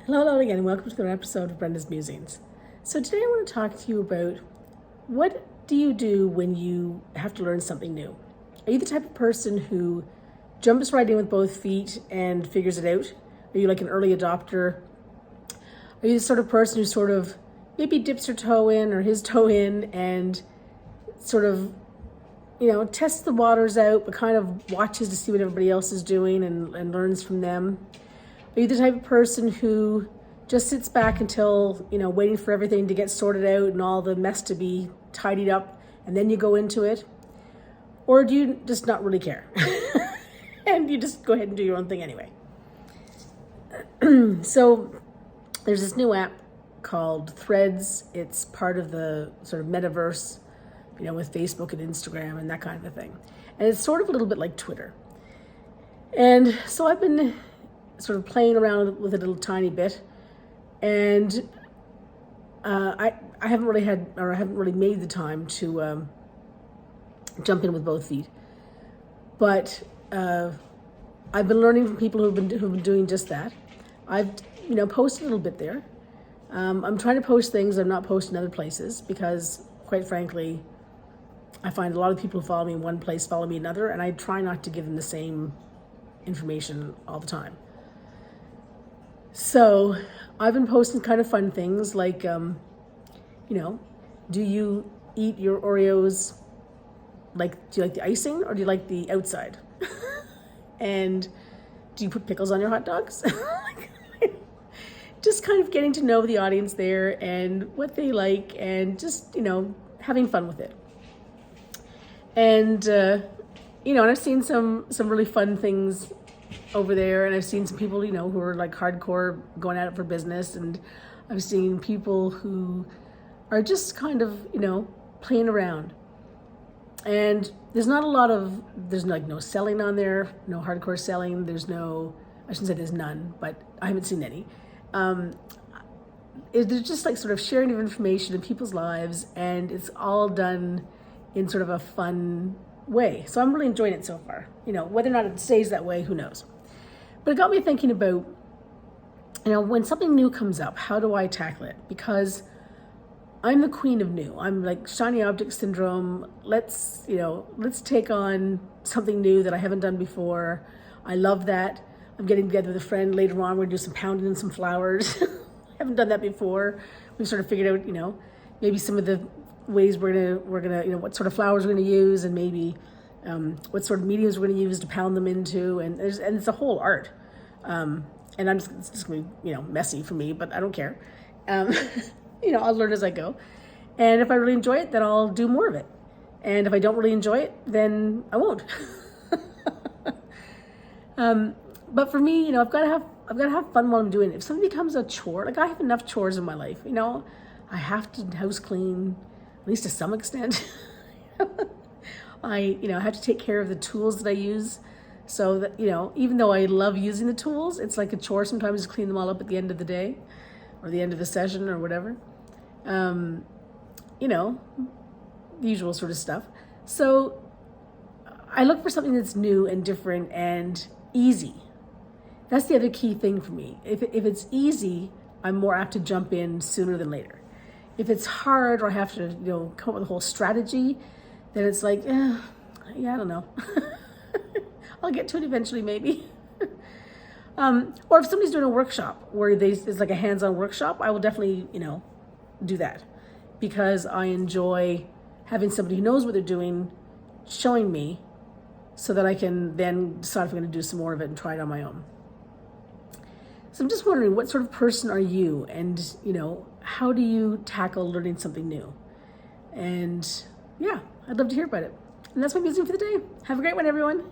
Hello again, and welcome to another episode of Brenda's Musings. So today I want to talk to you about what do you do when you have to learn something new? Are you the type of person who jumps right in with both feet and figures it out? Are you like an early adopter? Are you the sort of person who sort of maybe dips her toe in or his toe in and sort of, tests the waters out, but kind of watches to see what everybody else is doing and learns from them? Are you the type of person who just sits back until, waiting for everything to get sorted out and all the mess to be tidied up, and then you go into it? Or do you just not really care? And you just go ahead and do your own thing anyway? So there's this new app called Threads. It's part of the sort of metaverse, with Facebook and Instagram and that kind of a thing. And it's sort of a little bit like Twitter. And so I've been sort of playing around with it a little tiny bit, and I haven't really made the time to jump in with both feet. But I've been learning from people who've been doing just that. I've posted a little bit there. I'm trying to post things I'm not posting other places because, quite frankly, I find a lot of people who follow me in one place follow me in another, and I try not to give them the same information all the time. So I've been posting kind of fun things like, do you eat your Oreos, do you like the icing or do you like the outside? And do you put pickles on your hot dogs? Just kind of getting to know the audience there and what they like, and just, having fun with it. And, and I've seen some really fun things over there, and I've seen some people, who are like hardcore going at it for business, and I've seen people who are just kind of, playing around. And there's no selling on there, no hardcore selling. I shouldn't say there's none, but I haven't seen any. They're just like sort of sharing of information in people's lives, and it's all done in sort of a fun way. So I'm really enjoying it so far. Whether or not it stays that way, who knows? But it got me thinking about, when something new comes up, how do I tackle it? Because I'm the queen of new. I'm like shiny object syndrome. Let's take on something new that I haven't done before. I love that. I'm getting together with a friend later on. We're gonna do some pounding and some flowers. I haven't done that before. We've sort of figured out, maybe some of the ways we're gonna what sort of flowers we're gonna use, and maybe what sort of mediums we're gonna use to pound them into, and it's a whole art. And it's just gonna be messy for me, but I don't care. I'll learn as I go, and if I really enjoy it, then I'll do more of it. And if I don't really enjoy it, then I won't. But for me, I've got to have fun while I'm doing it. If something becomes a chore, like I have enough chores in my life, I have to house clean, at least to some extent. I have to take care of the tools that I use, so that, even though I love using the tools, it's like a chore sometimes to clean them all up at the end of the day or the end of the session or whatever. The usual sort of stuff. So I look for something that's new and different and easy. That's the other key thing for me. If it's easy, I'm more apt to jump in sooner than later. If it's hard or I have to, come up with a whole strategy, then it's like, I don't know. I'll get to it eventually, maybe. Or if somebody's doing a workshop where it's like a hands-on workshop, I will definitely, do that, because I enjoy having somebody who knows what they're doing showing me, so that I can then decide if I'm going to do some more of it and try it on my own. So I'm just wondering, what sort of person are you? And, how do you tackle learning something new? And yeah, I'd love to hear about it. And that's my musing for the day. Have a great one, everyone.